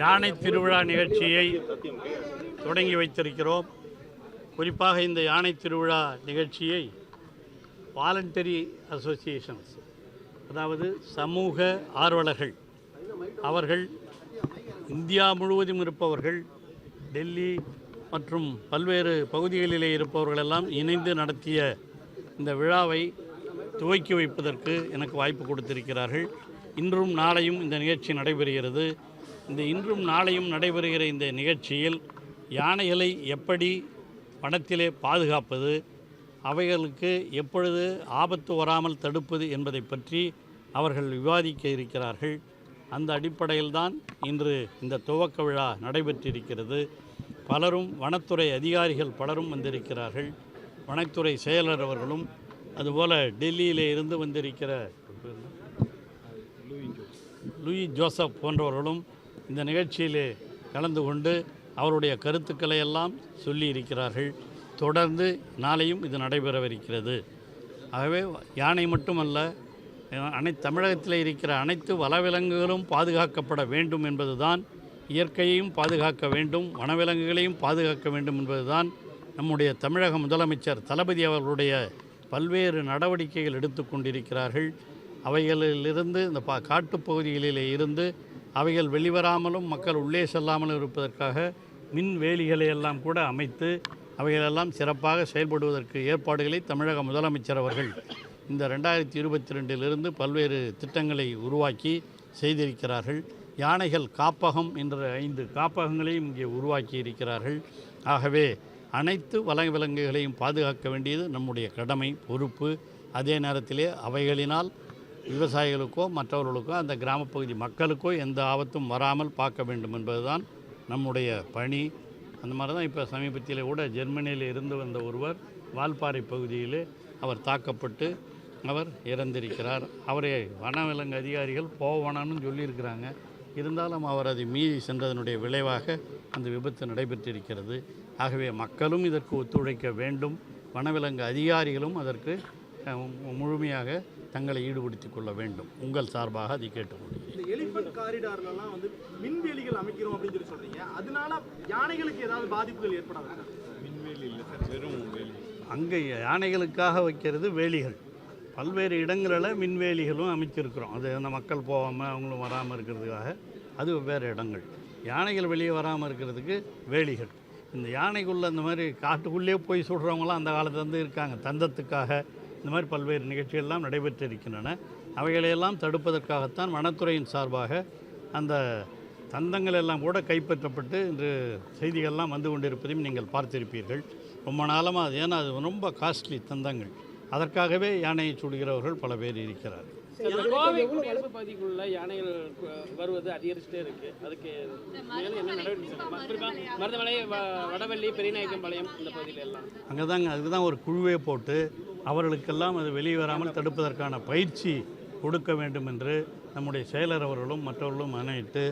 யானை திருவிழா நிகழ்ச்சியை தொடங்கி வைத்திருக்கிறோம். குறிப்பாக இந்த யானை திருவிழா நிகழ்ச்சியை வாலண்டரி அசோசியேஷன்ஸ், அதாவது சமூக ஆர்வலர்கள், அவர்கள் இந்தியா முழுவதும் இருப்பவர்கள், டெல்லி மற்றும் பல்வேறு பகுதிகளிலே இருப்பவர்களெல்லாம் இணைந்து நடத்திய இந்த விழாவை துவக்கி வைப்பதற்கு எனக்கு வாய்ப்பு கொடுத்திருக்கிறார்கள். இன்றும் நாளையும் இந்த நிகழ்ச்சி நடைபெறுகிறது. இந்த இன்றும் நாளையும் நடைபெறுகிற இந்த நிகழ்ச்சியில் யானைகளை எப்படி வனத்திலே பாதுகாப்பது, அவைகளுக்கு எப்பொழுது ஆபத்து வராமல் தடுப்பது என்பதை பற்றி அவர்கள் விவாதிக்க இருக்கிறார்கள். அந்த அடிப்படையில்தான் இன்று இந்த துவக்க விழா நடைபெற்றிருக்கிறது. பலரும் வனத்துறை அதிகாரிகள் பலரும் வந்திருக்கிறார்கள். வனத்துறை செயலர் அவர்களும், அதுபோல் டெல்லியிலே இருந்து வந்திருக்கிற லூயி ஜோசப் போன்றவர்களும் இந்த நிகழ்ச்சியிலே கலந்து கொண்டு அவருடைய கருத்துக்களை எல்லாம் சொல்லி இருக்கிறார்கள். தொடர்ந்து நாளையும் இது நடைபெறவிருக்கிறது. ஆகவே யானை மட்டுமல்ல, தமிழகத்தில் இருக்கிற அனைத்து வனவிலங்குகளும் பாதுகாக்கப்பட வேண்டும் என்பதுதான், இயற்கையையும் பாதுகாக்க வேண்டும், வனவிலங்குகளையும் பாதுகாக்க வேண்டும் என்பதுதான் நம்முடைய தமிழக முதலமைச்சர் தளபதி அவர்களுடைய பல்வேறு நடவடிக்கைகள் எடுத்து கொண்டிருக்கிறார்கள். அவைகளிலிருந்து இந்த காட்டுப்பகுதிகளிலே இருந்து அவைகள் வெளிவராமலும் மக்கள் உள்ளே செல்லாமலும் இருப்பதற்காக மின் வேலிகளை எல்லாம் கூட அமைத்து அவைகளெல்லாம் சிறப்பாக செயல்படுவதற்கு ஏற்பாடுகளை தமிழக முதலமைச்சர் அவர்கள் இந்த 2022 பல்வேறு திட்டங்களை உருவாக்கி செய்திருக்கிறார்கள். யானைகள் காப்பகம் என்ற 5 காப்பகங்களையும் இங்கே உருவாக்கி இருக்கிறார்கள். ஆகவே அனைத்து வனவிலங்குகளையும் பாதுகாக்க வேண்டியது நம்முடைய கடமை, பொறுப்பு. அதே நேரத்திலே அவைகளினால் விவசாயிகளுக்கோ மற்றவர்களுக்கோ அந்த கிராமப்பகுதி மக்களுக்கோ எந்த ஆபத்தும் வராமல் பார்க்க வேண்டும் என்பதுதான் நம்முடைய பணி. அந்த மாதிரி தான் இப்போ சமீபத்தில் கூட ஜெர்மனியில் இருந்து வந்த ஒருவர் வால்பாறை பகுதியில் அவர் தாக்கப்பட்டு அவர் இறந்திருக்கிறார். அவரை வனவிலங்கு அதிகாரிகள் போவனான்னு சொல்லியிருக்கிறாங்க. இருந்தாலும் அவர் அதை மீறி சென்றதனுடைய விளைவாக அந்த விபத்து நடைபெற்றிருக்கிறது. ஆகவே மக்களும் இதற்கு ஒத்துழைக்க வேண்டும், வனவிலங்கு அதிகாரிகளும் அதற்கு முழுமையாக தங்களை ஈடுபடுத்திக் கொள்ள வேண்டும். உங்கள் சார்பாக அதை கேட்டுக்கொள்கிறேன். இந்த எலிஃபண்ட் காரிடார்லாம் மின்வேலிகள் அமைக்கிறோம் அப்படின்னு சொல்லி சொல்றீங்க. அதனால யானைகளுக்கு ஏதாவது பாதிப்புகள் ஏற்படாது? மின்வேலி இல்லை சார், வெறும் வேலி. அங்கே யானைகளுக்காக வைக்கிறது வேலிகள். பல்வேறு இடங்களில் மின்வேலிகளும் அமைச்சிருக்கிறோம். அது அந்த மக்கள் போகாமல் அவங்களும் வராமல் இருக்கிறதுக்காக அது வெவ்வேறு இடங்கள். யானைகள் வெளியே வராமல் இருக்கிறதுக்கு வேலிகள். இந்த யானைக்குள்ளே இந்த மாதிரி காட்டுக்குள்ளேயே போய் சுடுறவங்களாம் அந்த காலத்துலேருந்து இருக்காங்க. தந்தத்துக்காக இந்த மாதிரி பல்வேறு நிகழ்ச்சிகள்லாம் நடைபெற்றிருக்கின்றன. அவைகளையெல்லாம் தடுப்பதற்காகத்தான் வனத்துறையின் சார்பாக அந்த தந்தங்கள் எல்லாம் கூட கைப்பற்றப்பட்டு இன்று செய்திகள்லாம் வந்து கொண்டிருப்பதையும் நீங்கள் பார்த்திருப்பீர்கள். ரொம்ப நாளமாக அது, ஏன்னா அது ரொம்ப காஸ்ட்லி தந்தங்கள். அதற்காகவே யானையை சுடுகிறவர்கள் பல பேர் இருக்கிறார்கள். பகுதிக்குள்ள யானைகள் வருவது அதிகரிச்சுட்டே இருக்கு. அதுக்கு என்ன நடவடிக்கை? மருதமலை, வடவள்ளி, பெரியநாயக்கம் பாளையம் இந்த பகுதியில எல்லாம் அதுக்கு தான் ஒரு குழுவே போட்டு அவர்களுக்கெல்லாம் அது வெளியே வராமல் தடுப்பதற்கான பயிற்சி கொடுக்க வேண்டும் என்று நம்முடைய செயலர் அவர்களும் மற்றவர்களும் ஆணையிட்டு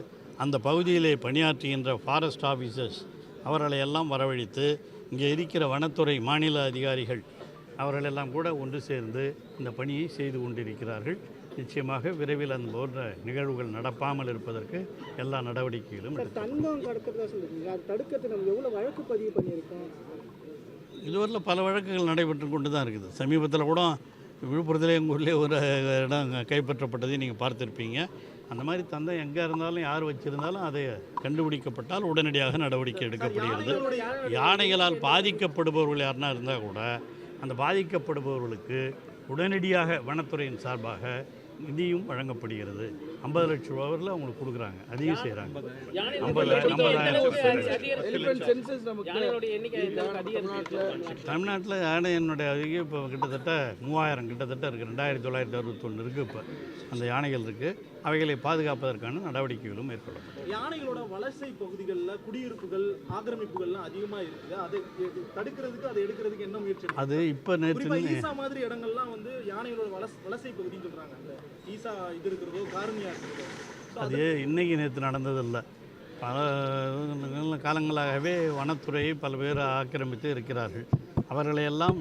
அந்த பகுதியிலே பணியாற்றுகின்ற ஃபாரஸ்ட் ஆஃபீஸர்ஸ் அவர்களை எல்லாம் வரவழைத்து இங்கே இருக்கிற வனத்துறை மாநில அதிகாரிகள் அவர்களெல்லாம் கூட ஒன்று சேர்ந்து இந்த பணியை செய்து கொண்டிருக்கிறார்கள். நிச்சயமாக விரைவில் அந்த போன்ற நிகழ்வுகள் நடப்பாமல் இருப்பதற்கு எல்லா நடவடிக்கைகளும் இதுவரையில் பல வழக்குகள் நடைபெற்று கொண்டு தான் இருக்குது. சமீபத்தில் கூட விழுப்புரத்தில் எங்கள் ஊர்லேயே ஒரு இடம் கைப்பற்றப்பட்டதை நீங்கள் பார்த்துருப்பீங்க. அந்த மாதிரி தந்தம் எங்கே இருந்தாலும் யார் வச்சுருந்தாலும் அதை கண்டுபிடிக்கப்பட்டால் உடனடியாக நடவடிக்கை எடுக்கப்படுகிறது. யானைகளால் பாதிக்கப்படுபவர்கள் யாருன்னா இருந்தால் கூட அந்த பாதிக்கப்படுபவர்களுக்கு உடனடியாக வனத்துறையின் சார்பாக நிதியும் வழங்கப்படுகிறது. 50 லட்சம் ரூபாவில் அவங்களுக்கு கொடுக்குறாங்க, அதையும் செய்கிறாங்க. 50,000 தமிழ்நாட்டில் யானையினுடைய அதிகம் இப்போ கிட்டத்தட்ட 3000 கிட்டத்தட்ட இருக்குது. 2961 இருக்குது. இப்போ அந்த யானைகள் இருக்குது. அவைகளை பாதுகாப்பதற்கான நடவடிக்கைகளும் ஏற்படும். யானைகளோட வலசை பகுதிகளில் குடியிருப்புகள், ஆக்கிரமிப்புகள்லாம் அதிகமாக இருக்குது. அதை தடுக்கிறதுக்கு, அதை எடுக்கிறதுக்கு என்ன முயற்சி? அது இப்போ நேற்று ஈசா மாதிரி இடங்கள்லாம் யானைகளோட வலசை பகுதின்னு சொல்கிறாங்க. அந்த ஈசா இது இருக்கிறதோ, காரணியா இருக்கிறதோ, அது இன்னைக்கு நேற்று நடந்ததில்லை. பல காலங்களாகவே வனத்துறையை பல பேர் ஆக்கிரமித்து இருக்கிறார்கள். அவர்களையெல்லாம்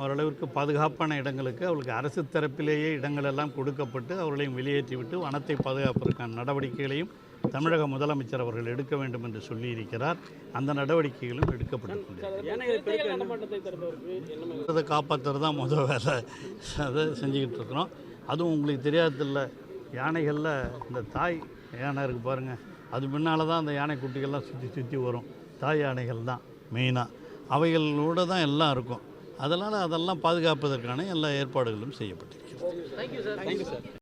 ஓரளவிற்கு பாதுகாப்பான இடங்களுக்கு அவர்களுக்கு அரசு தரப்பிலேயே இடங்களெல்லாம் கொடுக்கப்பட்டு அவர்களையும் வெளியேற்றிவிட்டு வனத்தை பாதுகாப்பதற்கான நடவடிக்கைகளையும் தமிழக முதலமைச்சர் அவர்கள் எடுக்க வேண்டும் என்று சொல்லியிருக்கிறார். அந்த நடவடிக்கைகளும் எடுக்கப்பட்டு கொண்டிருக்கிறது. நடமாட்டத்தை தடுப்பதற்கு என்ன அதை காப்பாற்றுறது தான் முதல் வேலை. அதை செஞ்சுக்கிட்டு இருக்கிறோம். அதுவும் உங்களுக்கு தெரியாதில்ல, யானைகளில் இந்த தாய் யானை இருக்குது பாருங்கள், அது முன்னால் தான் அந்த யானை குட்டிகள்லாம் சுற்றி சுற்றி வரும். தாய் யானைகள் தான் மெயினாக, அவைகளோடு தான் எல்லாம் இருக்கும். அதனால் அதெல்லாம் பாதுகாப்பதற்கான எல்லா ஏற்பாடுகளும் செய்யப்பட்டிருக்கிறது. Thank you sir.